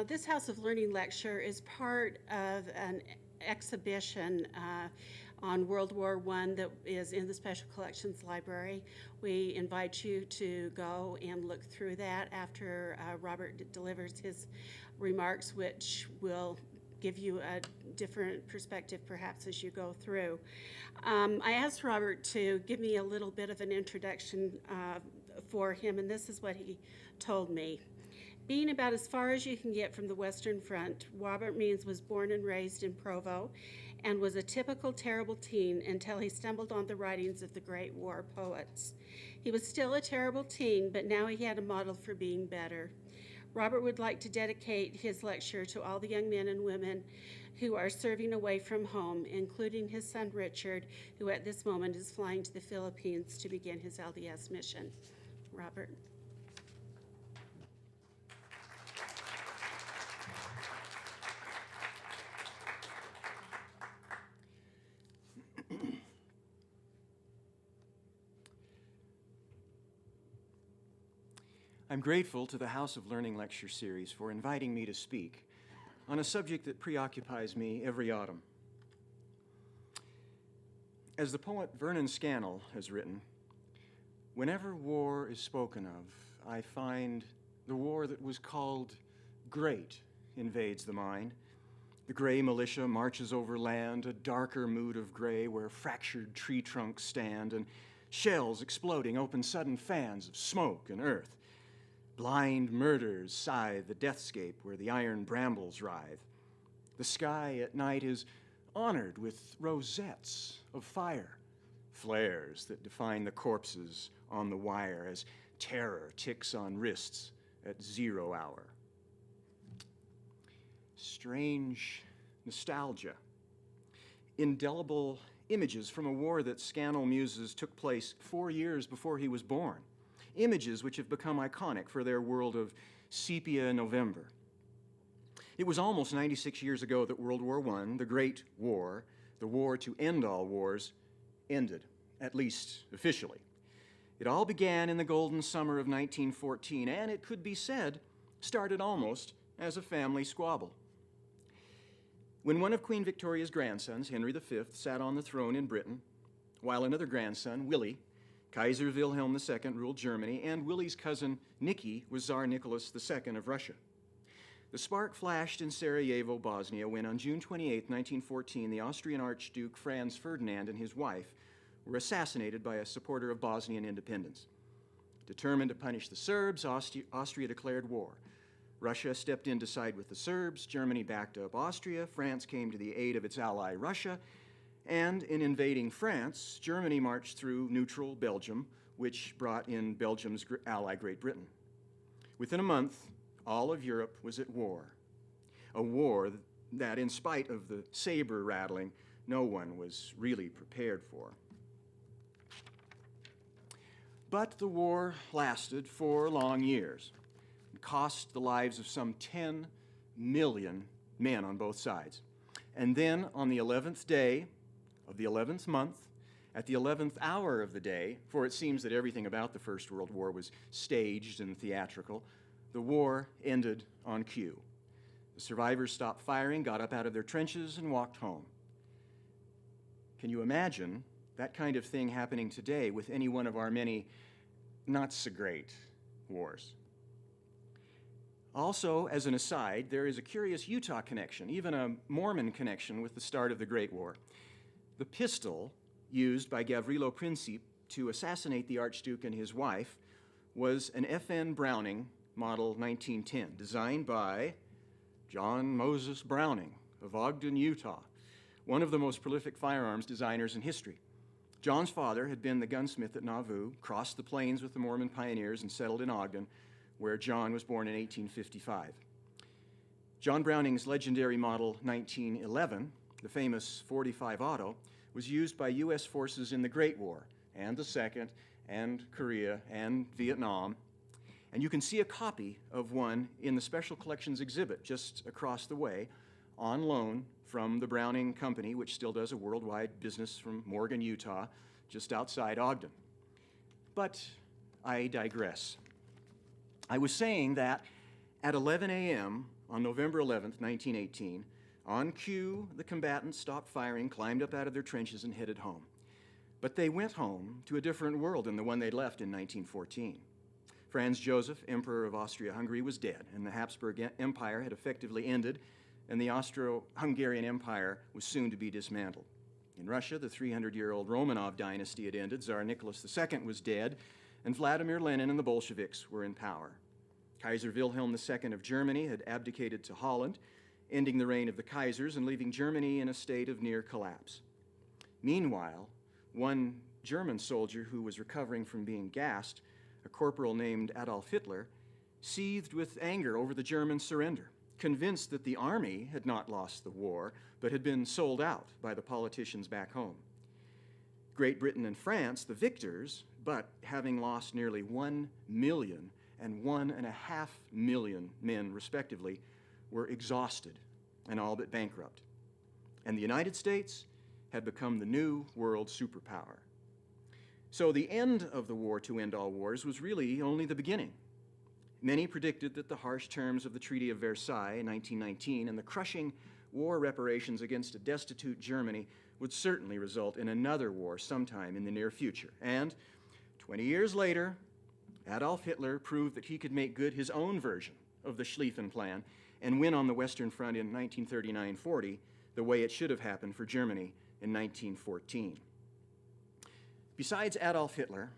This House of Learning lecture is part of an exhibition on World War I that is in the Special Collections Library. We invite you to go and look through that after Robert delivers his remarks, which will give you a different perspective perhaps as you go through. I asked Robert to give me a little bit of an introduction for him, and this is what he told me. Being about as far as you can get from the Western Front, Robert Means was born and raised in Provo and was a typical terrible teen until he stumbled on the writings of the Great War poets. He was still a terrible teen, but now he had a model for being better. Robert would like to dedicate his lecture to all the young men and women who are serving away from home, including his son Richard, who at this moment is flying to the Philippines to begin his LDS mission. Robert. I'm grateful to the House of Learning Lecture Series for inviting me to speak on a subject that preoccupies me every autumn. As the poet Vernon Scannell has written, whenever war is spoken of, I find the war that was called great invades the mind. The gray militia marches over land, a darker mood of gray where fractured tree trunks stand and shells exploding open sudden fans of smoke and earth. Blind murders sigh the deathscape where the iron brambles writhe. The sky at night is honored with rosettes of fire, flares that define the corpses on the wire as terror ticks on wrists at 0 hour. Strange nostalgia. Indelible images from a war that Scannell muses took place 4 years before he was born. Images which have become iconic for their world of sepia November. It was almost 96 years ago that World War I, the Great War, the war to end all wars, ended, at least officially. It all began in the golden summer of 1914, and it could be said, started almost as a family squabble. When one of Queen Victoria's grandsons, Henry V, sat on the throne in Britain, while another grandson, Willie, Kaiser Wilhelm II, ruled Germany, and Willie's cousin Nicky was Tsar Nicholas II of Russia. The spark flashed in Sarajevo, Bosnia, when on June 28, 1914, the Austrian Archduke Franz Ferdinand and his wife were assassinated by a supporter of Bosnian independence. Determined to punish the Serbs, Austria declared war. Russia stepped in to side with the Serbs, Germany backed up Austria, France came to the aid of its ally Russia, and in invading France, Germany marched through neutral Belgium, which brought in Belgium's ally, Great Britain. Within a month, all of Europe was at war. A war that, in spite of the saber rattling, no one was really prepared for. But the war lasted 4 long years and cost the lives of some 10 million men on both sides. And then on the 11th day of the 11th month, at the 11th hour of the day, for it seems that everything about the First World War was staged and theatrical, the war ended on cue. The survivors stopped firing, got up out of their trenches, and walked home. Can you imagine that kind of thing happening today with any one of our many not-so-great wars? Also, as an aside, there is a curious Utah connection, even a Mormon connection with the start of the Great War. The pistol used by Gavrilo Princip to assassinate the Archduke and his wife was an FN Browning Model 1910, designed by John Moses Browning of Ogden, Utah, one of the most prolific firearms designers in history. John's father had been the gunsmith at Nauvoo, crossed the plains with the Mormon pioneers, and settled in Ogden, where John was born in 1855. John Browning's legendary Model 1911, the famous .45 Auto, was used by U.S. forces in the Great War, and the Second, and Korea, and Vietnam. And you can see a copy of one in the Special Collections exhibit just across the way, on loan from the Browning Company, which still does a worldwide business from Morgan, Utah, just outside Ogden. But I digress. I was saying that at 11 a.m. on November 11th, 1918, on cue, the combatants stopped firing, climbed up out of their trenches, and headed home. But they went home to a different world than the one they'd left in 1914. Franz Joseph, Emperor of Austria-Hungary, was dead, and the Habsburg Empire had effectively ended, and the Austro-Hungarian Empire was soon to be dismantled. In Russia, the 300-year-old Romanov dynasty had ended, Tsar Nicholas II was dead, and Vladimir Lenin and the Bolsheviks were in power. Kaiser Wilhelm II of Germany had abdicated to Holland, ending the reign of the Kaisers and leaving Germany in a state of near collapse. Meanwhile, one German soldier who was recovering from being gassed, a corporal named Adolf Hitler, seethed with anger over the German surrender, convinced that the army had not lost the war, but had been sold out by the politicians back home. Great Britain and France, the victors, but having lost nearly 1 million and 1.5 million men, respectively, were exhausted and all but bankrupt. And the United States had become the new world superpower. So the end of the war to end all wars was really only the beginning. Many predicted that the harsh terms of the Treaty of Versailles in 1919 and the crushing war reparations against a destitute Germany would certainly result in another war sometime in the near future. And 20 years later, Adolf Hitler proved that he could make good his own version of the Schlieffen Plan and win on the Western Front in 1939-40 the way it should have happened for Germany in 1914. Besides Adolf Hitler,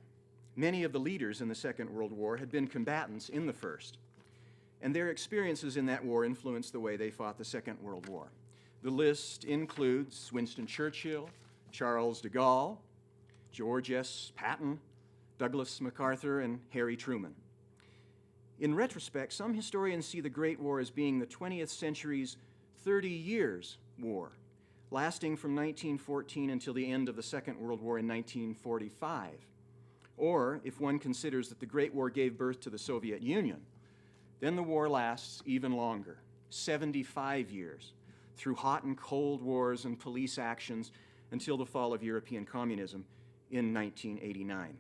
many of the leaders in the Second World War had been combatants in the First, and their experiences in that war influenced the way they fought the Second World War. The list includes Winston Churchill, Charles de Gaulle, George S. Patton, Douglas MacArthur, and Harry Truman. In retrospect, some historians see the Great War as being the 20th century's 30 years war, lasting from 1914 until the end of the Second World War in 1945. Or, if one considers that the Great War gave birth to the Soviet Union, then the war lasts even longer, 75 years, through hot and cold wars and police actions until the fall of European communism in 1989.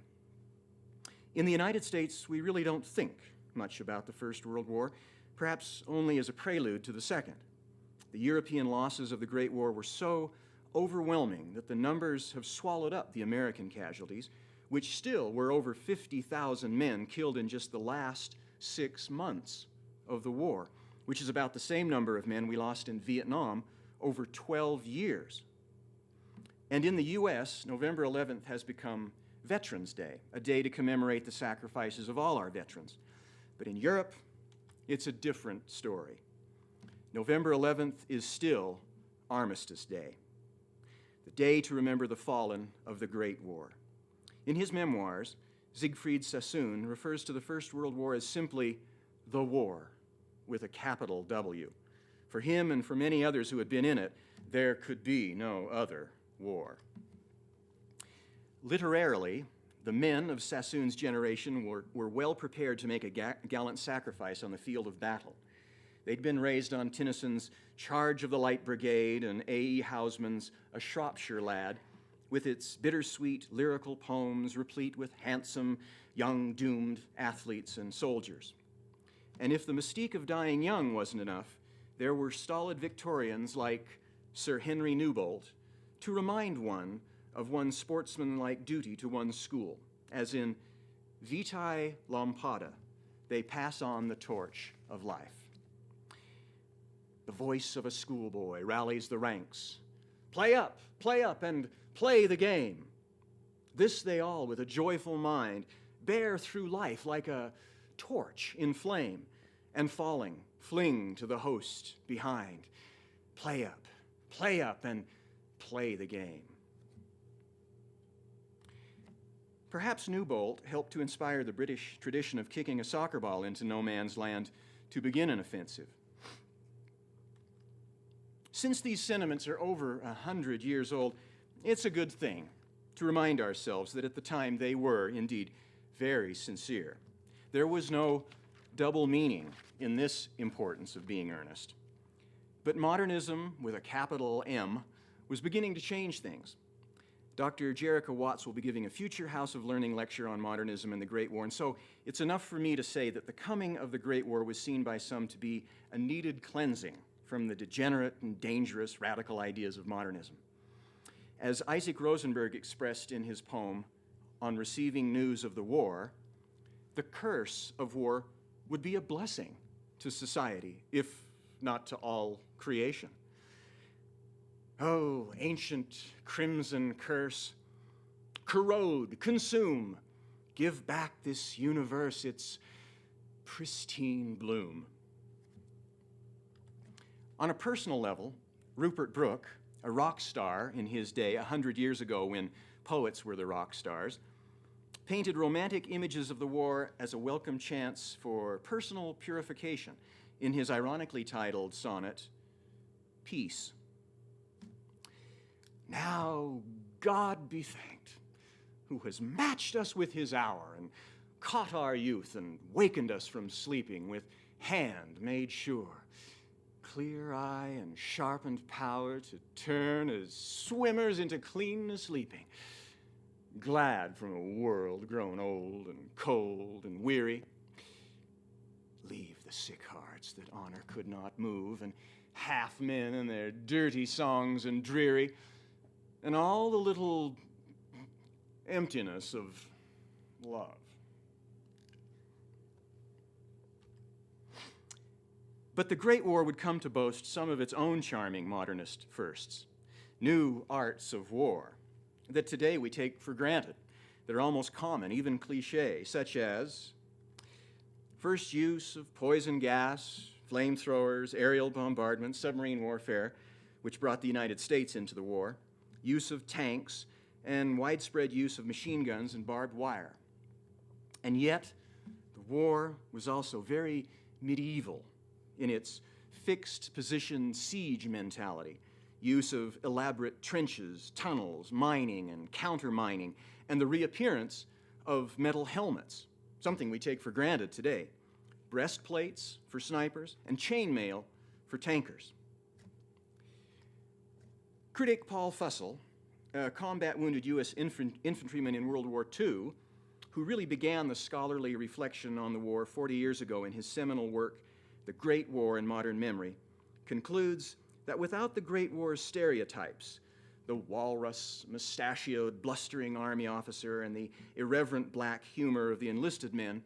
In the United States, we really don't think much about the First World War, perhaps only as a prelude to the Second. The European losses of the Great War were so overwhelming that the numbers have swallowed up the American casualties, which still were over 50,000 men killed in just the last 6 months of the war, which is about the same number of men we lost in Vietnam over 12 years. And in the U.S., November 11th has become Veterans Day, a day to commemorate the sacrifices of all our veterans. But in Europe, it's a different story. November 11th is still Armistice Day, the day to remember the fallen of the Great War. In his memoirs, Siegfried Sassoon refers to the First World War as simply the war, with a capital W. For him and for many others who had been in it, there could be no other war. Literarily, the men of Sassoon's generation were well prepared to make a gallant sacrifice on the field of battle. They'd been raised on Tennyson's Charge of the Light Brigade and A.E. Housman's A Shropshire Lad, with its bittersweet lyrical poems replete with handsome, young, doomed athletes and soldiers. And if the mystique of dying young wasn't enough, there were stolid Victorians like Sir Henry Newbolt to remind one of one's sportsmanlike duty to one's school, as in Vitae Lampada, they pass on the torch of life. The voice of a schoolboy rallies the ranks. Play up, and play the game. This they all, with a joyful mind, bear through life like a torch in flame, and falling, fling to the host behind. Play up, and play the game. Perhaps Newbolt helped to inspire the British tradition of kicking a soccer ball into no man's land to begin an offensive. Since these sentiments are over 100 years old, it's a good thing to remind ourselves that at the time they were, indeed, very sincere. There was no double meaning in this importance of being earnest. But modernism, with a capital M, was beginning to change things. Dr. Jerica Watts will be giving a future House of Learning lecture on modernism and the Great War, and so it's enough for me to say that the coming of the Great War was seen by some to be a needed cleansing from the degenerate and dangerous radical ideas of modernism. As Isaac Rosenberg expressed in his poem on receiving news of the war, the curse of war would be a blessing to society, if not to all creation. Oh, ancient crimson curse, corrode, consume, give back this universe its pristine bloom. On a personal level, Rupert Brooke, a rock star in his day 100 years ago when poets were the rock stars, painted romantic images of the war as a welcome chance for personal purification in his ironically titled sonnet, Peace. Now God be thanked, who has matched us with his hour and caught our youth and wakened us from sleeping with hand made sure, clear eye and sharpened power to turn as swimmers into cleanness leaping, glad from a world grown old and cold and weary. Leave the sick hearts that honor could not move, and half men and their dirty songs and dreary, and all the little emptiness of love. But the Great War would come to boast some of its own charming modernist firsts, new arts of war that today we take for granted, that are almost common, even cliché, such as first use of poison gas, flamethrowers, aerial bombardment, submarine warfare, which brought the United States into the war, use of tanks, and widespread use of machine guns and barbed wire. And yet, the war was also very medieval in its fixed position siege mentality, use of elaborate trenches, tunnels, mining and counter-mining, and the reappearance of metal helmets, something we take for granted today, breastplates for snipers, and chainmail for tankers. Critic Paul Fussell, a combat-wounded U.S. infantryman in World War II, who really began the scholarly reflection on the war 40 years ago in his seminal work, The Great War in Modern Memory, concludes that without the Great War's stereotypes, the walrus, mustachioed, blustering army officer, and the irreverent black humor of the enlisted men,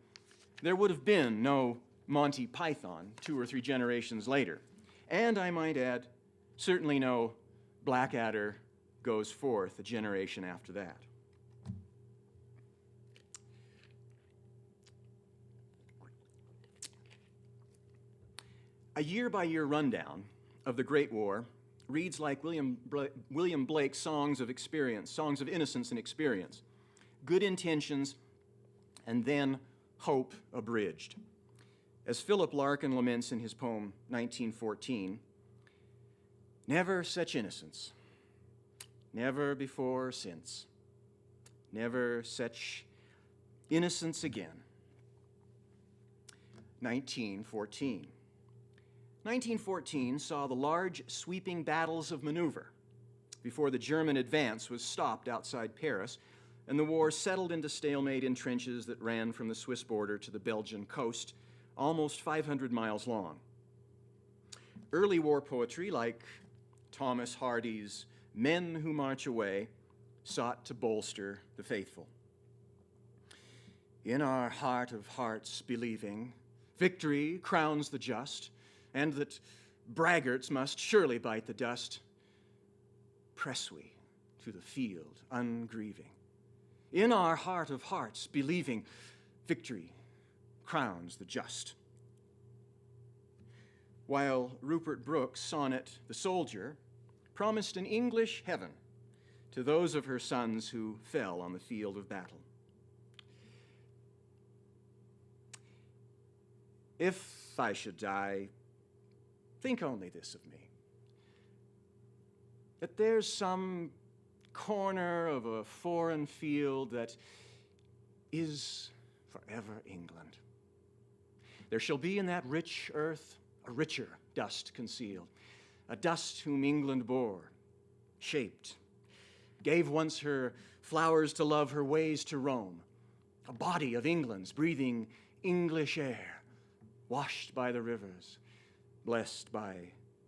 there would have been no Monty Python 2 or 3 generations later. And I might add, certainly no Blackadder Goes Forth a generation after that. A year-by-year rundown of the Great War reads like William Blake's Songs of Experience, Songs of Innocence and Experience. Good intentions, and then hope abridged. As Philip Larkin laments in his poem, 1914, never such innocence, never before or since, never such innocence again. 1914. 1914 saw the large sweeping battles of maneuver before the German advance was stopped outside Paris and the war settled into stalemate in trenches that ran from the Swiss border to the Belgian coast, almost 500 miles long. Early war poetry, like Thomas Hardy's Men Who March Away, sought to bolster the faithful. In our heart of hearts believing, victory crowns the just, and that braggarts must surely bite the dust, press we to the field ungrieving. In our heart of hearts believing, victory crowns the just. While Rupert Brooke's sonnet, The Soldier, promised an English heaven to those of her sons who fell on the field of battle. If I should die, think only this of me, that there's some corner of a foreign field that is forever England. There shall be in that rich earth a richer dust concealed, a dust whom England bore, shaped, gave once her flowers to love, her ways to roam, a body of England's breathing English air, washed by the rivers, blessed by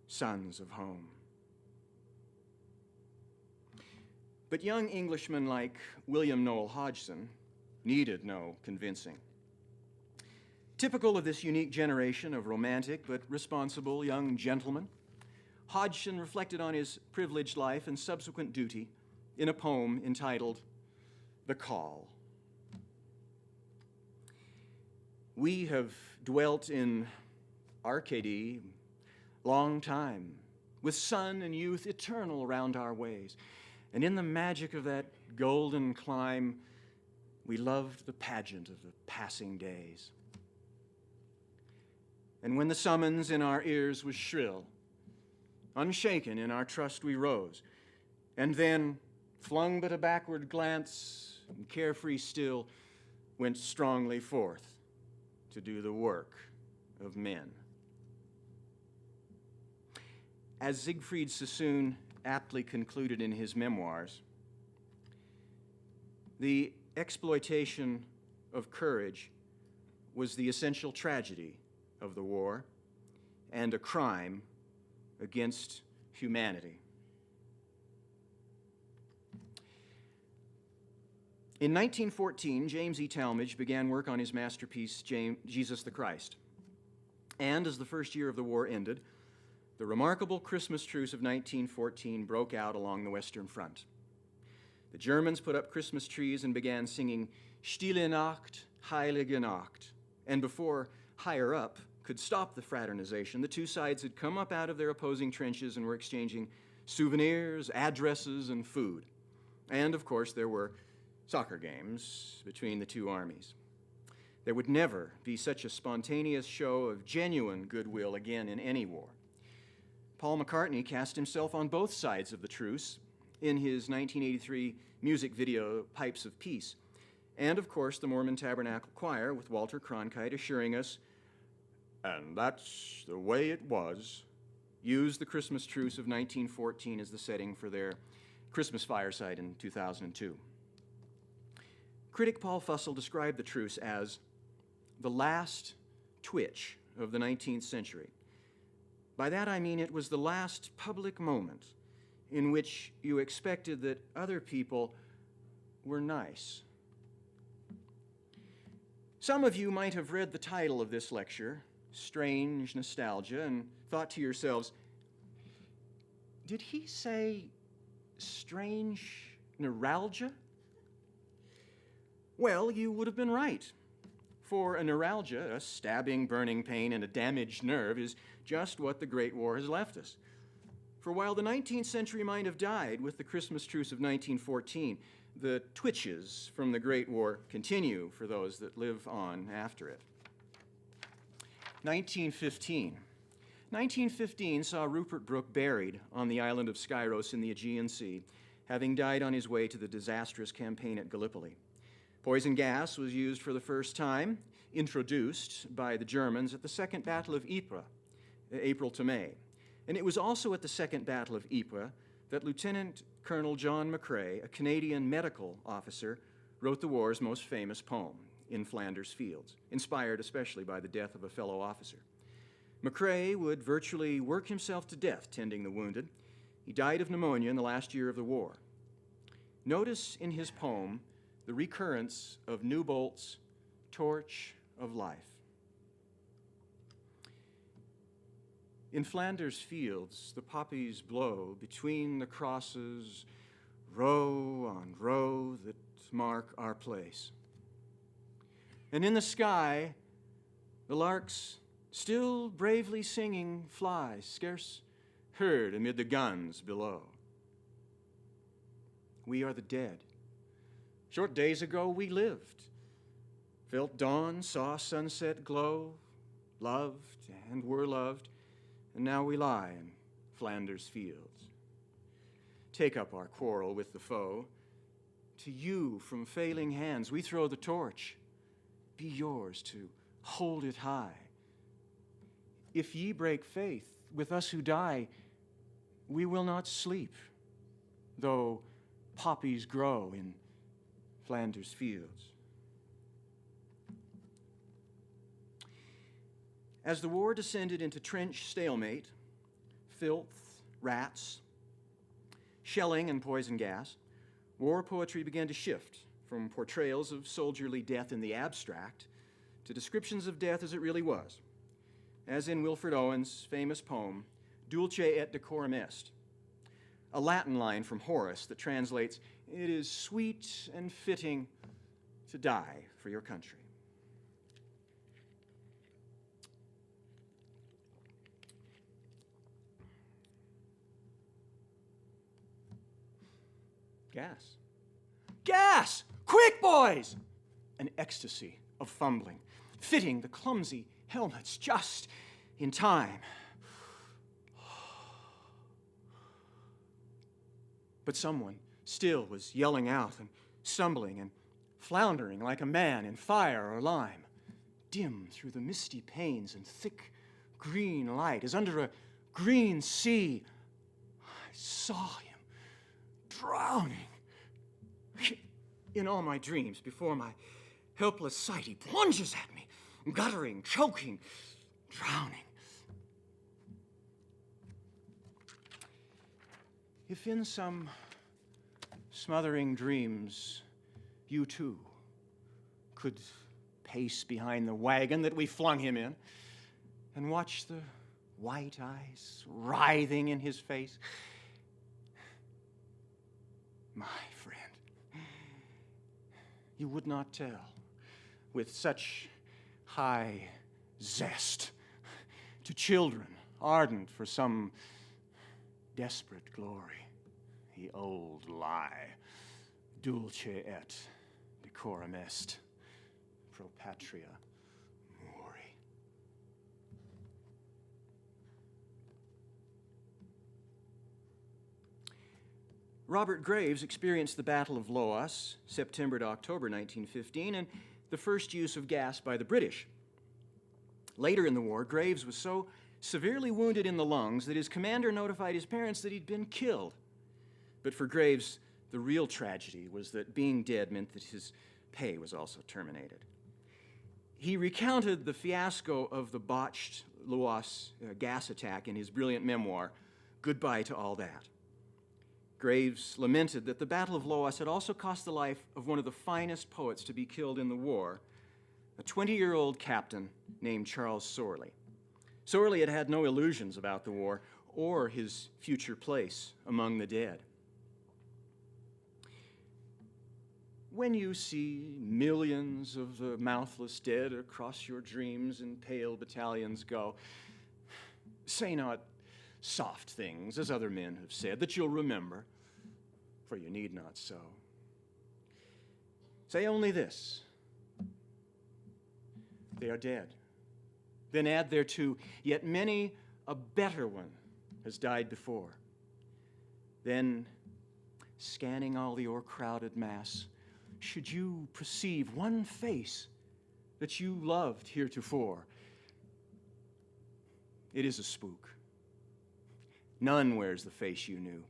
sons of home. But young Englishmen like William Noel Hodgson needed no convincing. Typical of this unique generation of romantic but responsible young gentlemen, Hodgson reflected on his privileged life and subsequent duty in a poem entitled The Call. We have dwelt in Arcady long time, with sun and youth eternal round our ways. And in the magic of that golden clime, we loved the pageant of the passing days. And when the summons in our ears was shrill, unshaken in our trust we rose, and then, flung but a backward glance, and carefree still, went strongly forth to do the work of men. As Siegfried Sassoon aptly concluded in his memoirs, the exploitation of courage was the essential tragedy of the war and a crime against humanity. In 1914, James E. Talmage began work on his masterpiece, Jesus the Christ. And as the first year of the war ended, the remarkable Christmas truce of 1914 broke out along the Western Front. The Germans put up Christmas trees and began singing Stille Nacht, Heilige Nacht. And before higher up could stop the fraternization, the two sides had come up out of their opposing trenches and were exchanging souvenirs, addresses, and food. And, of course, there were soccer games between the two armies. There would never be such a spontaneous show of genuine goodwill again in any war. Paul McCartney cast himself on both sides of the truce in his 1983 music video, Pipes of Peace. And, of course, the Mormon Tabernacle Choir with Walter Cronkite assuring us, and that's the way it was, used the Christmas truce of 1914 as the setting for their Christmas fireside in 2002. Critic Paul Fussell described the truce as the last twitch of the 19th century. By that I mean it was the last public moment in which you expected that other people were nice. Some of you might have read the title of this lecture, Strange Nostalgia, and thought to yourselves, did he say strange neuralgia? Well, you would have been right. For a neuralgia, a stabbing, burning pain, and a damaged nerve is just what the Great War has left us. For while the 19th century might have died with the Christmas truce of 1914, the twitches from the Great War continue for those that live on after it. 1915. 1915 saw Rupert Brooke buried on the island of Skyros in the Aegean Sea, having died on his way to the disastrous campaign at Gallipoli. Poison gas was used for the first time, introduced by the Germans at the Second Battle of Ypres, April to May. And it was also at the Second Battle of Ypres that Lieutenant Colonel John McCrae, a Canadian medical officer, wrote the war's most famous poem, In Flanders Fields, inspired especially by the death of a fellow officer. McCrae would virtually work himself to death tending the wounded. He died of pneumonia in the last year of the war. Notice in his poem the recurrence of Newbolt's torch of life. In Flanders Fields, the poppies blow between the crosses, row on row that mark our place. And in the sky, the larks, still bravely singing, fly, scarce heard amid the guns below. We are the dead. Short days ago we lived, felt dawn, saw sunset glow, loved and were loved, and now we lie in Flanders Fields. Take up our quarrel with the foe. To you from failing hands we throw the torch. Be yours to hold it high. If ye break faith with us who die, we will not sleep, though poppies grow in Flanders Fields. As the war descended into trench stalemate, filth, rats, shelling, and poison gas, war poetry began to shift from portrayals of soldierly death in the abstract to descriptions of death as it really was, as in Wilfred Owen's famous poem, Dulce et decorum est, a Latin line from Horace that translates, "It is sweet and fitting to die for your country." Gas. Gas! Quick, boys! An ecstasy of fumbling, fitting the clumsy helmets just in time. But someone still was yelling out and stumbling and floundering like a man in fire or lime, dim through the misty panes and thick green light, as under a green sea, I saw him drowning. In all my dreams, before my helpless sight, he plunges at me, guttering, choking, drowning. If in some smothering dreams you too could pace behind the wagon that we flung him in and watch the white eyes writhing in his face, my friend, you would not tell with such high zest to children ardent for some desperate glory the old lie, dulce et decorum est, pro patria mori. Robert Graves experienced the Battle of Loos, September to October 1915, and the first use of gas by the British. Later in the war, Graves was so severely wounded in the lungs that his commander notified his parents that he'd been killed. But for Graves, the real tragedy was that being dead meant that his pay was also terminated. He recounted the fiasco of the botched Loos gas attack in his brilliant memoir, Goodbye to All That. Graves lamented that the Battle of Loos had also cost the life of one of the finest poets to be killed in the war, a 20-year-old captain named Charles Soleil. Soleil had had no illusions about the war or his future place among the dead. When you see millions of the mouthless dead across your dreams in pale battalions go, say not soft things, as other men have said, that you'll remember, for you need not so. Say only this: they are dead. Then add thereto, yet many a better one has died before. Then, scanning all the o'ercrowded mass, should you perceive one face that you loved heretofore, it is a spook. None wears the face you knew.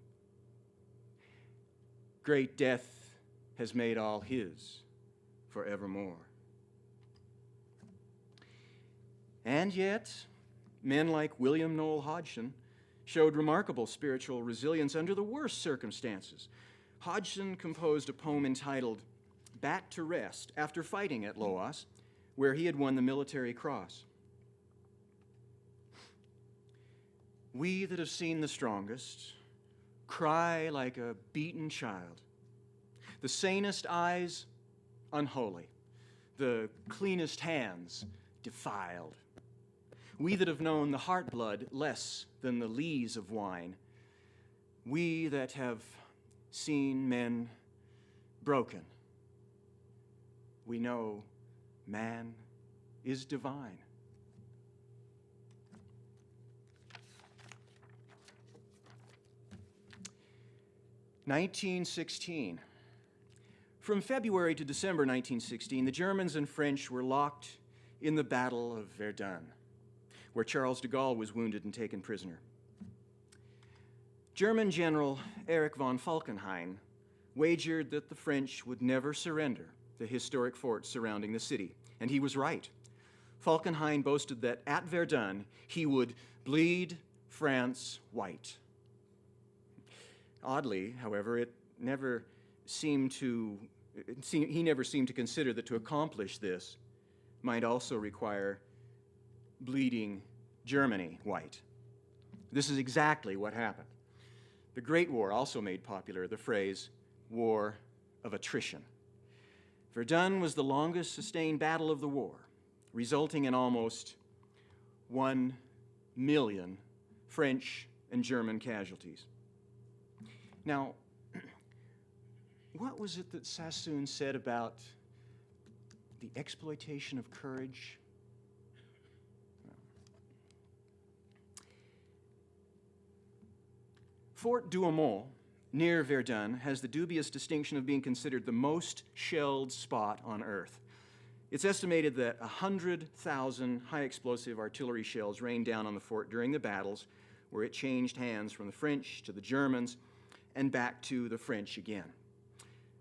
Great death has made all his forevermore. And yet, men like William Noel Hodgson showed remarkable spiritual resilience under the worst circumstances. Hodgson composed a poem entitled Back to Rest after fighting at Loos, where he had won the Military Cross. We that have seen the strongest cry like a beaten child, the sanest eyes unholy, the cleanest hands defiled. We that have known the heart blood less than the lees of wine, we that have seen men broken, we know man is divine. (1916). From February to December 1916, the Germans and French were locked in the Battle of Verdun, where Charles de Gaulle was wounded and taken prisoner. German General Erich von Falkenhayn wagered that the French would never surrender the historic forts surrounding the city, and he was right. Falkenhayn boasted that at Verdun he would bleed France white. Oddly, however, he never seemed to consider that to accomplish this might also require bleeding Germany white. This is exactly what happened. The Great War also made popular the phrase, war of attrition. Verdun was the longest sustained battle of the war, resulting in almost 1 million French and German casualties. Now, what was it that Sassoon said about the exploitation of courage? Fort Douaumont, near Verdun, has the dubious distinction of being considered the most shelled spot on Earth. It's estimated that 100,000 high-explosive artillery shells rained down on the fort during the battles, where it changed hands from the French to the Germans and back to the French again.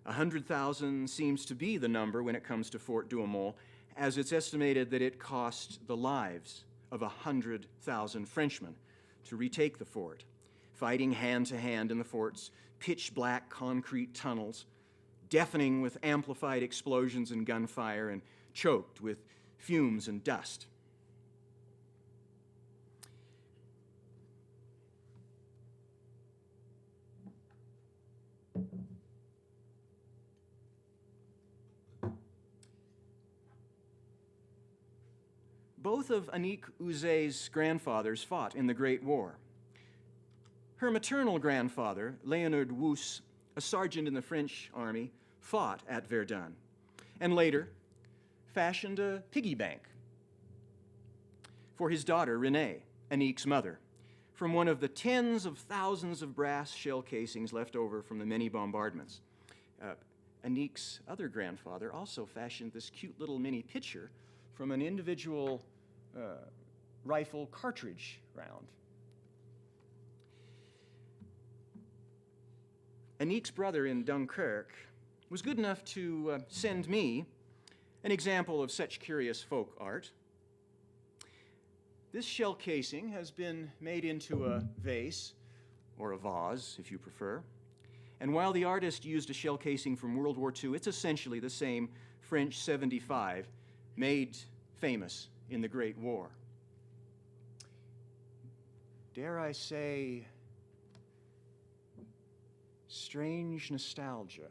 100,000 seems to be the number when it comes to Fort Douaumont, as it's estimated that it cost the lives of 100,000 Frenchmen to retake the fort, fighting hand-to-hand in the fort's pitch-black concrete tunnels, deafening with amplified explosions and gunfire, and choked with fumes and dust. Both of Annick Uzé's grandfathers fought in the Great War. Her maternal grandfather, Leonard Wooss, a sergeant in the French army, fought at Verdun, and later fashioned a piggy bank for his daughter, Renée, Annick's mother, from one of the tens of thousands of brass shell casings left over from the many bombardments. Annick's other grandfather also fashioned this cute little mini pitcher from an individual rifle cartridge round. Annick's brother in Dunkirk was good enough to send me an example of such curious folk art. This shell casing has been made into a vase, or a vase if you prefer, and while the artist used a shell casing from World War II, it's essentially the same French 75 made famous in the Great War. Dare I say, strange nostalgia.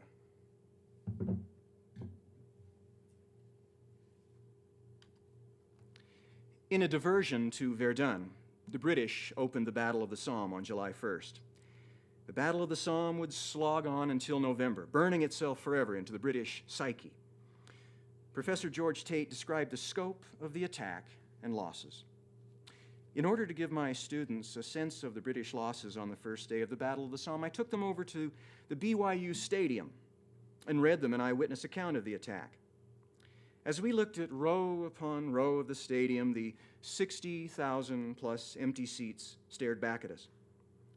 In a diversion to Verdun, the British opened the Battle of the Somme on July 1st. The Battle of the Somme would slog on until November, burning itself forever into the British psyche. Professor George Tate described the scope of the attack and losses. In order to give my students a sense of the British losses on the first day of the Battle of the Somme, I took them over to the BYU Stadium and read them an eyewitness account of the attack. As we looked at row upon row of the stadium, the 60,000 plus empty seats stared back at us.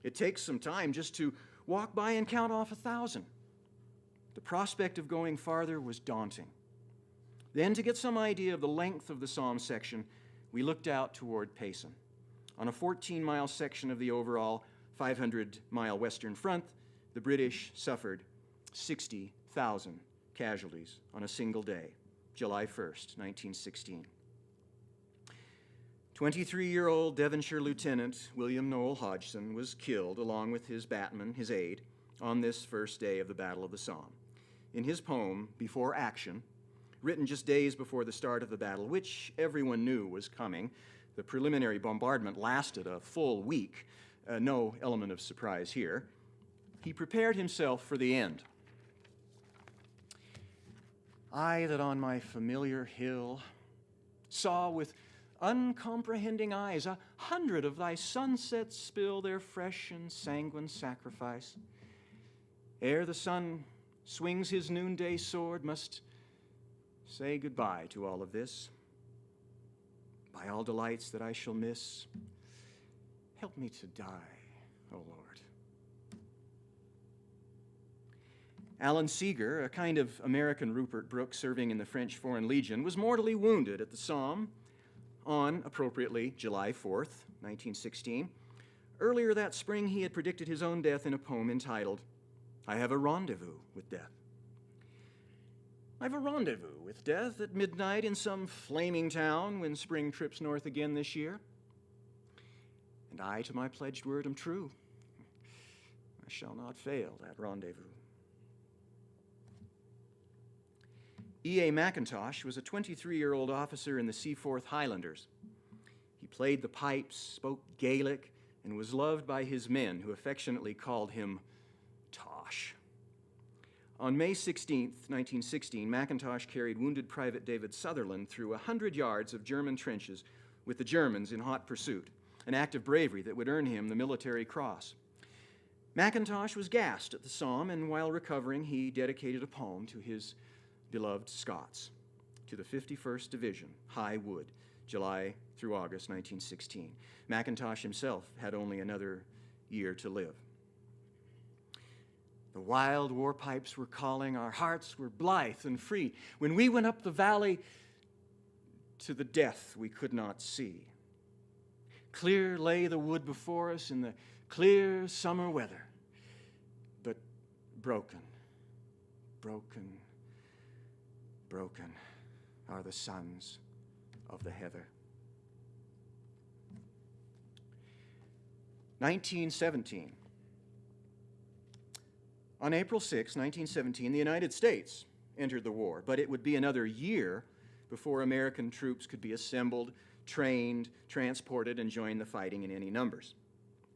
It takes some time just to walk by and count off 1,000. The prospect of going farther was daunting. Then, to get some idea of the length of the Somme section, we looked out toward Payson. On a 14-mile section of the overall 500-mile western front, the British suffered 60,000 casualties on a single day, July 1st, 1916. 23-year-old Devonshire Lieutenant William Noel Hodgson was killed along with his batman, his aide, on this first day of the Battle of the Somme. In his poem, Before Action, written just days before the start of the battle, which everyone knew was coming, the preliminary bombardment lasted a full week, no element of surprise here, he prepared himself for the end. I that on my familiar hill saw with uncomprehending eyes 100 of thy sunsets spill their fresh and sanguine sacrifice. Ere the sun swings his noonday sword, must say goodbye to all of this. By all delights that I shall miss, help me to die, O Lord. Alan Seeger, a kind of American Rupert Brooke serving in the French Foreign Legion, was mortally wounded at the Somme on, appropriately, July 4th, 1916. Earlier that spring, he had predicted his own death in a poem entitled, "I Have a Rendezvous with Death." I have a rendezvous with death at midnight in some flaming town when spring trips north again this year. And I, to my pledged word, am true. I shall not fail that rendezvous. E.A. McIntosh was a 23-year-old officer in the Seaforth Highlanders. He played the pipes, spoke Gaelic, and was loved by his men, who affectionately called him Tosh. On May 16, 1916, McIntosh carried wounded Private David Sutherland through 100 yards of German trenches with the Germans in hot pursuit, an act of bravery that would earn him the Military Cross. McIntosh was gassed at the Somme, and while recovering, he dedicated a poem to his beloved Scots, to the 51st Division, High Wood, July through August 1916. McIntosh himself had only another year to live. The wild war pipes were calling, our hearts were blithe and free, when we went up the valley to the death we could not see. Clear lay the wood before us in the clear summer weather, but broken, broken, broken are the sons of the heather. 1917. On April 6, 1917, the United States entered the war, but it would be another year before American troops could be assembled, trained, transported, and join the fighting in any numbers.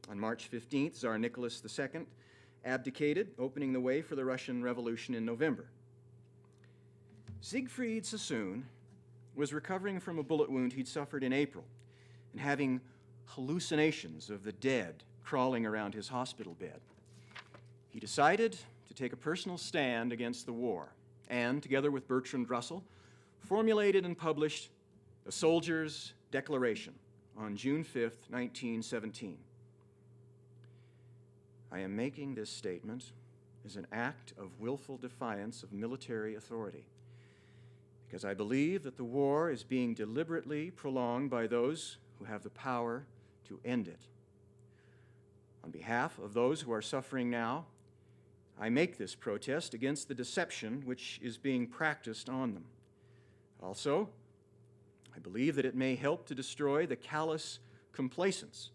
On March 15th, Tsar Nicholas II abdicated, opening the way for the Russian Revolution in November. Siegfried Sassoon was recovering from a bullet wound he'd suffered in April and having hallucinations of the dead crawling around his hospital bed. He decided to take a personal stand against the war and, together with Bertrand Russell, formulated and published a soldier's declaration on June 5th, 1917. I am making this statement as an act of willful defiance of military authority, because I believe that the war is being deliberately prolonged by those who have the power to end it. On behalf of those who are suffering now, I make this protest against the deception which is being practiced on them. Also, I believe that it may help to destroy the callous complacence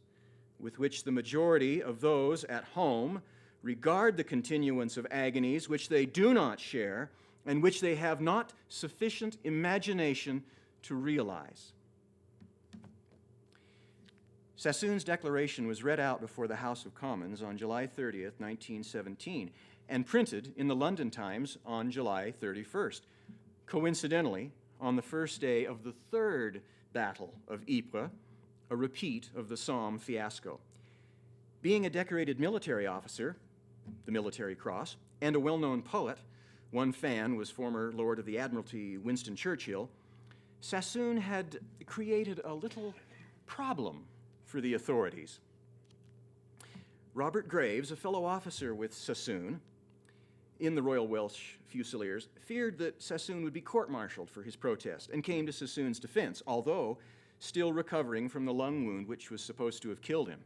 with which the majority of those at home regard the continuance of agonies which they do not share and which they have not sufficient imagination to realize. Sassoon's declaration was read out before the House of Commons on July 30th, 1917, and printed in the London Times on July 31st, coincidentally on the first day of the third Battle of Ypres, a repeat of the Somme fiasco. Being a decorated military officer, the Military Cross, and a well-known poet, one fan was former Lord of the Admiralty Winston Churchill, Sassoon had created a little problem for the authorities. Robert Graves, a fellow officer with Sassoon in the Royal Welsh Fusiliers, feared that Sassoon would be court-martialed for his protest and came to Sassoon's defense, although still recovering from the lung wound which was supposed to have killed him.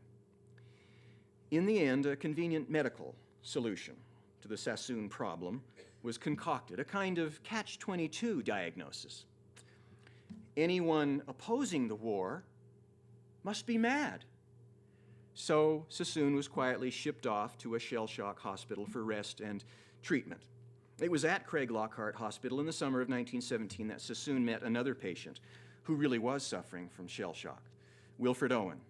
In the end, a convenient medical solution to the Sassoon problem was concocted, a kind of catch-22 diagnosis. Anyone opposing the war must be mad. So Sassoon was quietly shipped off to a shell-shock hospital for rest and treatment. It was at Craig Lockhart Hospital in the summer of 1917 that Sassoon met another patient who really was suffering from shell shock, Wilfred Owen.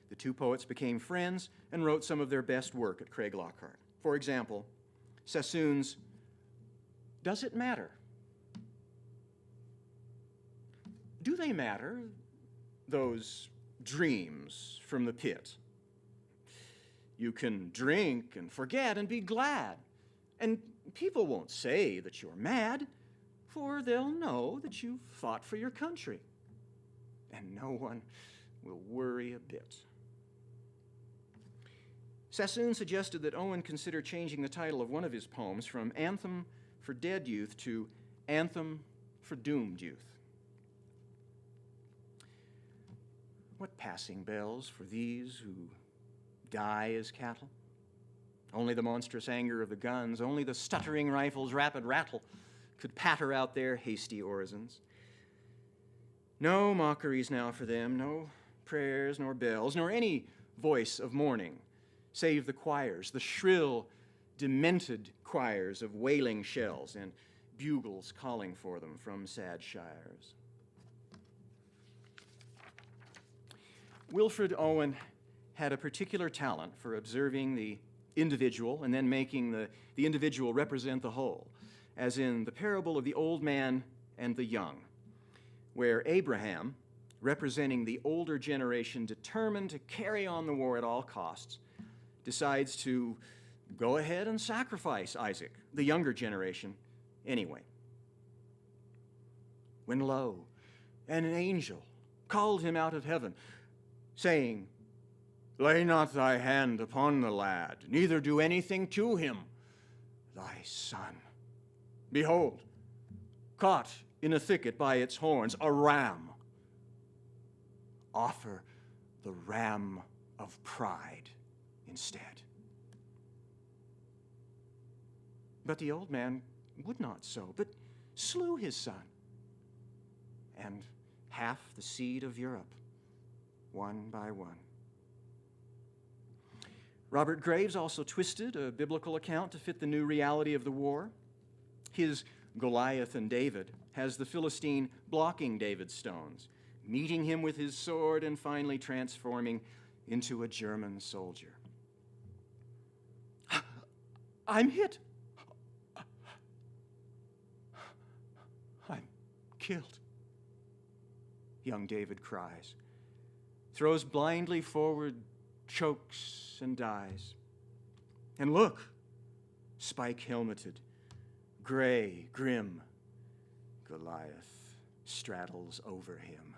The two poets became friends and wrote some of their best work at Craig Lockhart. For example, Sassoon's "Does It Matter?" Do they matter, those dreams from the pit? You can drink and forget and be glad, and people won't say that you're mad, for they'll know that you fought for your country, and no one will worry a bit. Sassoon suggested that Owen consider changing the title of one of his poems from Anthem for Dead Youth to Anthem for Doomed Youth. What passing bells for these who die as cattle? Only the monstrous anger of the guns, only the stuttering rifle's rapid rattle could patter out their hasty orisons. No mockeries now for them, no prayers nor bells, nor any voice of mourning, save the choirs, the shrill, demented choirs of wailing shells and bugles calling for them from sad shires. Wilfred Owen had a particular talent for observing the individual and then making the individual represent the whole, as in the parable of the old man and the young, where Abraham, representing the older generation determined to carry on the war at all costs, decides to go ahead and sacrifice Isaac, the younger generation, anyway. When lo, an angel called him out of heaven, saying, "Lay not thy hand upon the lad, neither do anything to him, thy son. Behold, caught in a thicket by its horns, a ram. Offer the ram of pride instead." But the old man would not so, but slew his son, and half the seed of Europe, one by one. Robert Graves also twisted a biblical account to fit the new reality of the war. His Goliath and David has the Philistine blocking David's stones, meeting him with his sword, and finally transforming into a German soldier. "I'm hit. I'm killed," young David cries, throws blindly forward, chokes, and dies. And look, spike-helmeted, gray, grim, Goliath straddles over him.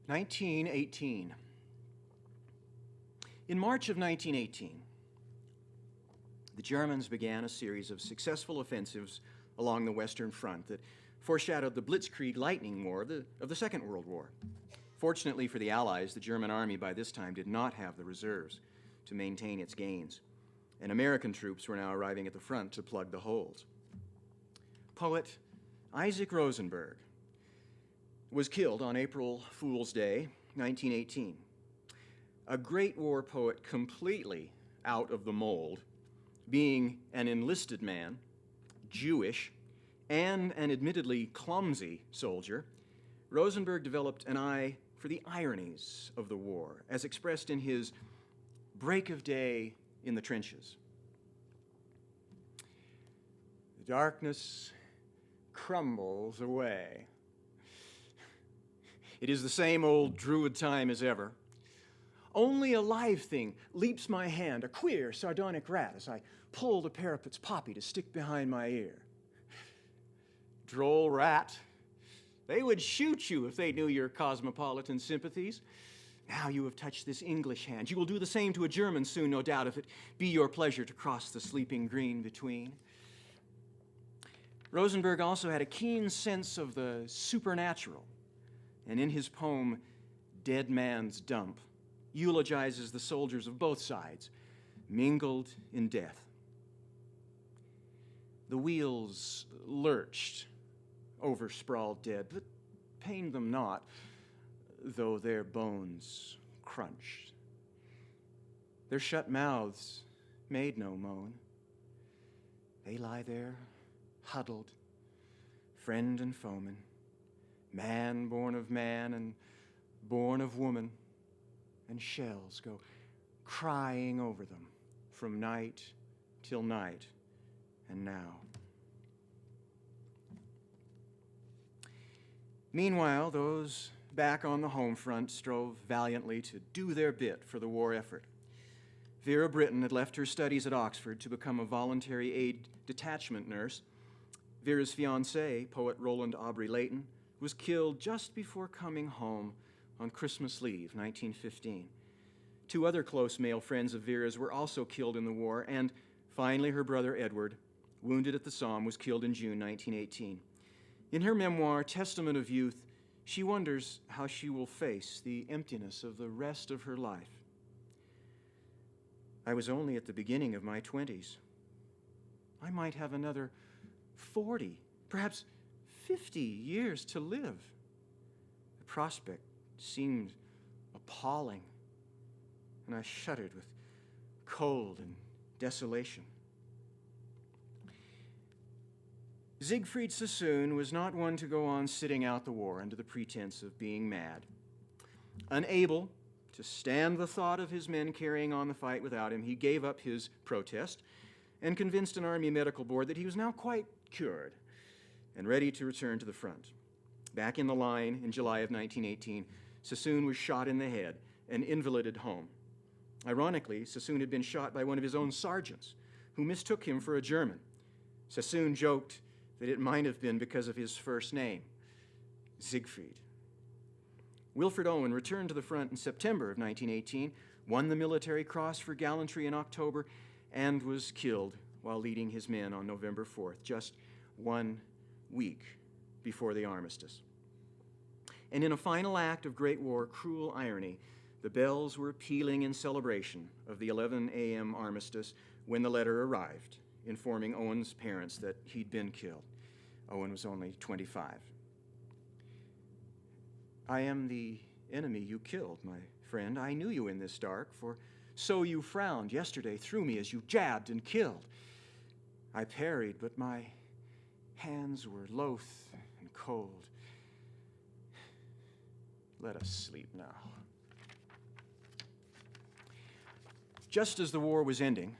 (1918). In March of 1918, the Germans began a series of successful offensives along the Western Front that foreshadowed the Blitzkrieg lightning war of the Second World War. Fortunately for the Allies, the German army by this time did not have the reserves to maintain its gains, and American troops were now arriving at the front to plug the holes. Poet Isaac Rosenberg was killed on April Fool's Day, 1918. A great war poet completely out of the mold, being an enlisted man, Jewish, and an admittedly clumsy soldier, Rosenberg developed an eye for the ironies of the war, as expressed in his Break of Day in the Trenches. The darkness crumbles away. It is the same old druid time as ever. Only a live thing leaps my hand, a queer, sardonic rat, as I pull the parapet's poppy to stick behind my ear. Droll rat. They would shoot you if they knew your cosmopolitan sympathies. Now you have touched this English hand. You will do the same to a German soon, no doubt, if it be your pleasure to cross the sleeping green between. Rosenberg also had a keen sense of the supernatural, and in his poem, Dead Man's Dump, eulogizes the soldiers of both sides, mingled in death. The wheels lurched over sprawled dead, but pained them not, though their bones crunched. Their shut mouths made no moan. They lie there, huddled, friend and foeman, man born of man and born of woman, and shells go crying over them from night till night and now. Meanwhile, those back on the home front strove valiantly to do their bit for the war effort. Vera Brittain had left her studies at Oxford to become a voluntary aid detachment nurse, Vera's fiancé, poet Roland Aubrey Leighton, was killed just before coming home on Christmas Eve, 1915. Two other close male friends of Vera's were also killed in the war, and finally her brother Edward, wounded at the Somme, was killed in June 1918. In her memoir, Testament of Youth, she wonders how she will face the emptiness of the rest of her life. I was only at the beginning of my 20s. I might have another 40, perhaps 50 years to live. The prospect seemed appalling, and I shuddered with cold and desolation. Siegfried Sassoon was not one to go on sitting out the war under the pretense of being mad. Unable to stand the thought of his men carrying on the fight without him, he gave up his protest and convinced an army medical board that he was now quite cured and ready to return to the front. Back in the line in July of 1918, Sassoon was shot in the head and invalided home. Ironically, Sassoon had been shot by one of his own sergeants, who mistook him for a German. Sassoon joked that it might have been because of his first name, Siegfried. Wilfred Owen returned to the front in September of 1918, won the Military Cross for gallantry in October, and was killed while leading his men on November 4th, just 1 week before the armistice. And in a final act of Great War cruel irony, the bells were pealing in celebration of the 11 a.m. armistice when the letter arrived, informing Owen's parents that he'd been killed. Owen was only 25. I am the enemy you killed, my friend. I knew you in this dark, for so you frowned yesterday through me as you jabbed and killed. I parried, but my hands were loath and cold. Let us sleep now. Just as the war was ending,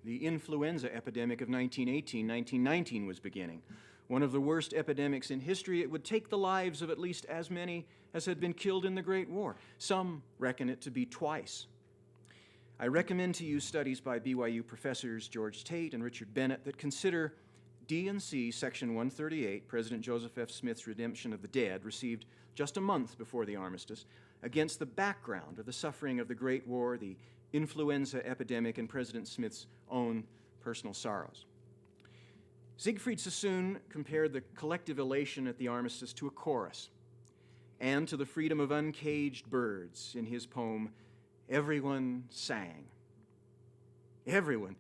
the influenza epidemic of 1918-1919 was beginning. One of the worst epidemics in history. It would take the lives of at least as many as had been killed in the Great War. Some reckon it to be twice. I recommend to you studies by BYU professors George Tate and Richard Bennett that consider D&C Section 138, President Joseph F. Smith's Redemption of the Dead, received just a month before the armistice, against the background of the suffering of the Great War, the influenza epidemic, and President Smith's own personal sorrows. Siegfried Sassoon compared the collective elation at the armistice to a chorus and to the freedom of uncaged birds in his poem, Everyone Sang. Everyone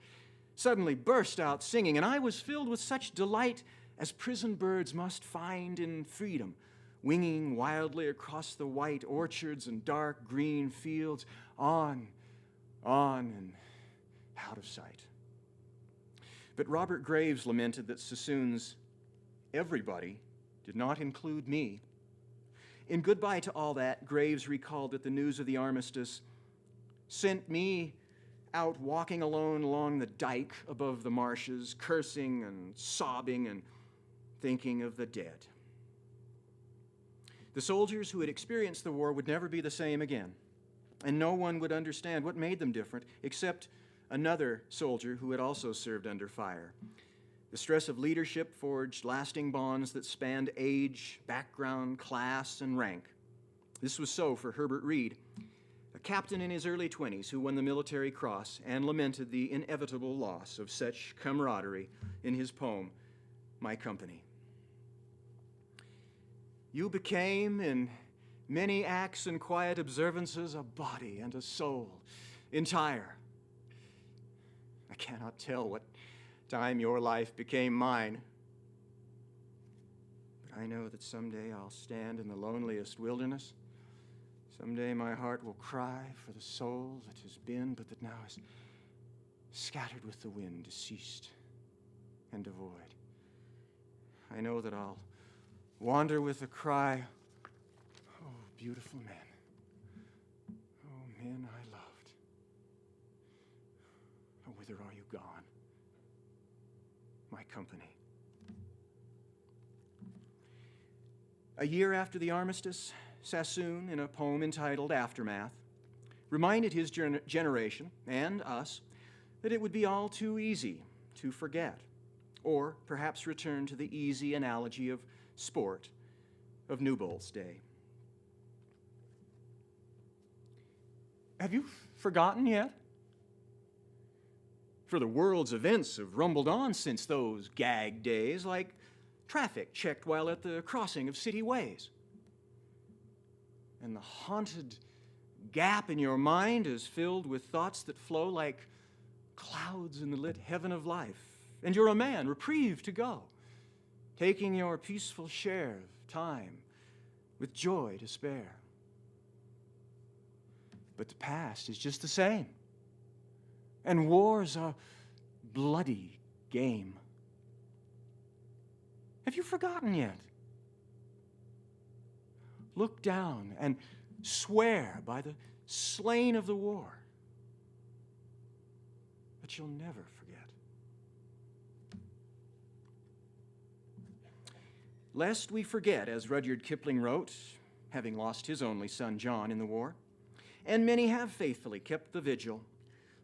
suddenly burst out singing, and I was filled with such delight as prison birds must find in freedom, winging wildly across the white orchards and dark green fields, on and out of sight. But Robert Graves lamented that Sassoon's everybody did not include me. In Goodbye to All That, Graves recalled that the news of the armistice sent me out walking alone along the dike above the marshes, cursing and sobbing and thinking of the dead. The soldiers who had experienced the war would never be the same again, and no one would understand what made them different except another soldier who had also served under fire. The stress of leadership forged lasting bonds that spanned age, background, class, and rank. This was so for Herbert Reed, a captain in his early 20s who won the Military Cross and lamented the inevitable loss of such camaraderie in his poem, My Company. You became, in many acts and quiet observances, a body and a soul, entire. I cannot tell what time your life became mine, but I know that someday I'll stand in the loneliest wilderness. Someday my heart will cry for the soul that has been, but that now is scattered with the wind, deceased and devoid. I know that I'll wander with a cry, oh, beautiful men, oh, men I loved, oh, whither are you gone? My company. A year after the armistice, Sassoon, in a poem entitled Aftermath, reminded his generation and us that it would be all too easy to forget, or perhaps return to the easy analogy of sport of Newbolt's day. Have you forgotten yet? For the world's events have rumbled on since those gag days, like traffic checked while at the crossing of city ways. And the haunted gap in your mind is filled with thoughts that flow like clouds in the lit heaven of life. And you're a man, reprieved to go, taking your peaceful share of time with joy to spare. But the past is just the same, and war's a bloody game. Have you forgotten yet? Look down and swear by the slain of the war that you'll never forget. Lest we forget, as Rudyard Kipling wrote, having lost his only son John in the war, and many have faithfully kept the vigil,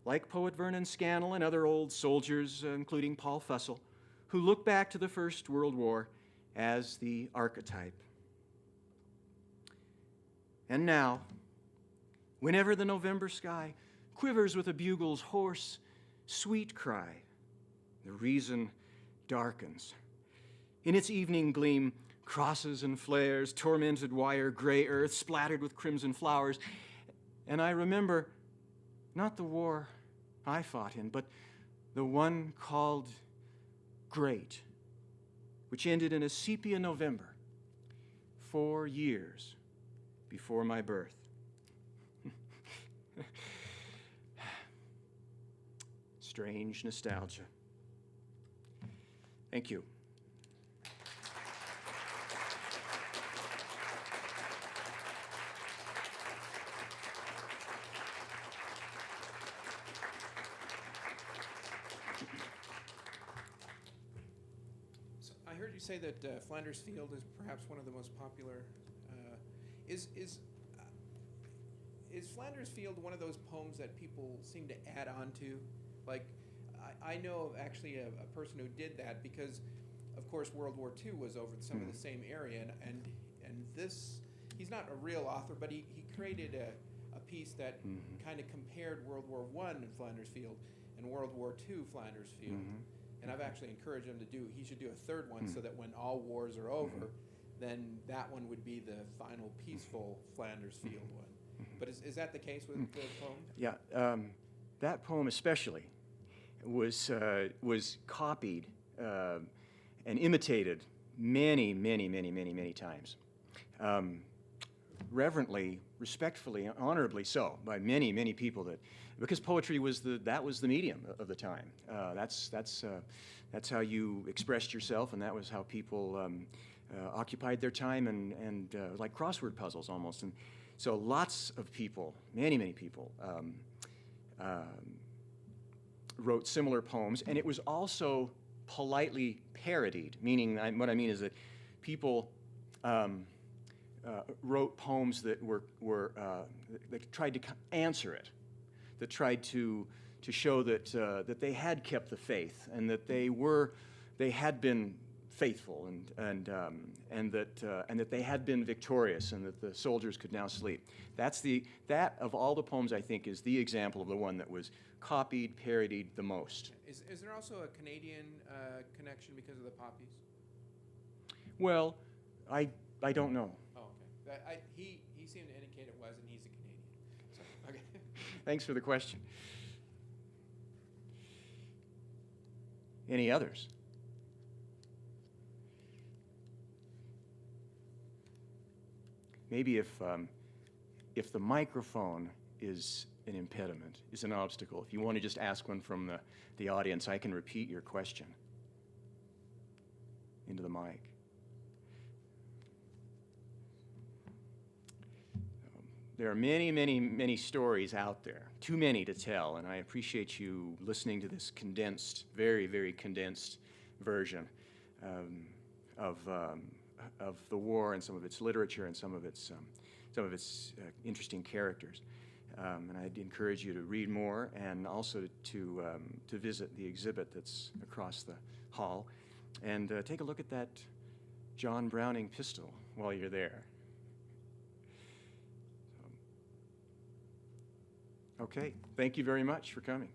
like poet Vernon Scannell and other old soldiers, including Paul Fussell, who look back to the First World War as the archetype. And now, whenever the November sky quivers with a bugle's hoarse, sweet cry, the reason darkens. In its evening gleam, crosses and flares, tormented wire, gray earth splattered with crimson flowers, and I remember not the war I fought in, but the one called Great, which ended in a sepia November, 4 years before my birth. Strange nostalgia. Thank you. I heard you say that Flanders Field is perhaps one of the most popular. Is Flanders Field one of those poems that people seem to add on to? Like, I know of actually a person who did that because, of course, World War II was over some of the same area, and this, he's not a real author, but he created a piece that kind of compared World War I in Flanders Field and World War II Flanders Field. And I've actually encouraged him he should do a third one so that when all wars are over, then that one would be the final peaceful Flanders Field one. But is that the case with the poem? Yeah, that poem especially was copied and imitated many times. Reverently, respectfully, honorably so, by many people, because poetry was the medium of the time. That's how you expressed yourself, and that was how people occupied their time, and like crossword puzzles almost. And so lots of people, many people, wrote similar poems, and it was also politely parodied, meaning what I mean is that people wrote poems that that tried to answer it, that tried to show that they had kept the faith and that they had been faithful and that they had been victorious and that the soldiers could now sleep. That of all the poems, I think, is the example of the one that was copied, parodied the most. Is there also a Canadian connection because of the poppies? Well, I don't know. Oh, okay. He seemed to indicate it was, and he's a Canadian. So, okay. Thanks for the question. Any others? Maybe if the microphone is an impediment, is an obstacle, if you want to just ask one from the audience, I can repeat your question into the mic. There are many stories out there, too many to tell, and I appreciate you listening to this condensed, very condensed version of the war and some of its literature and some of its interesting characters. And I'd encourage you to read more and also to visit the exhibit that's across the hall and take a look at that John Browning pistol while you're there. Okay, thank you very much for coming.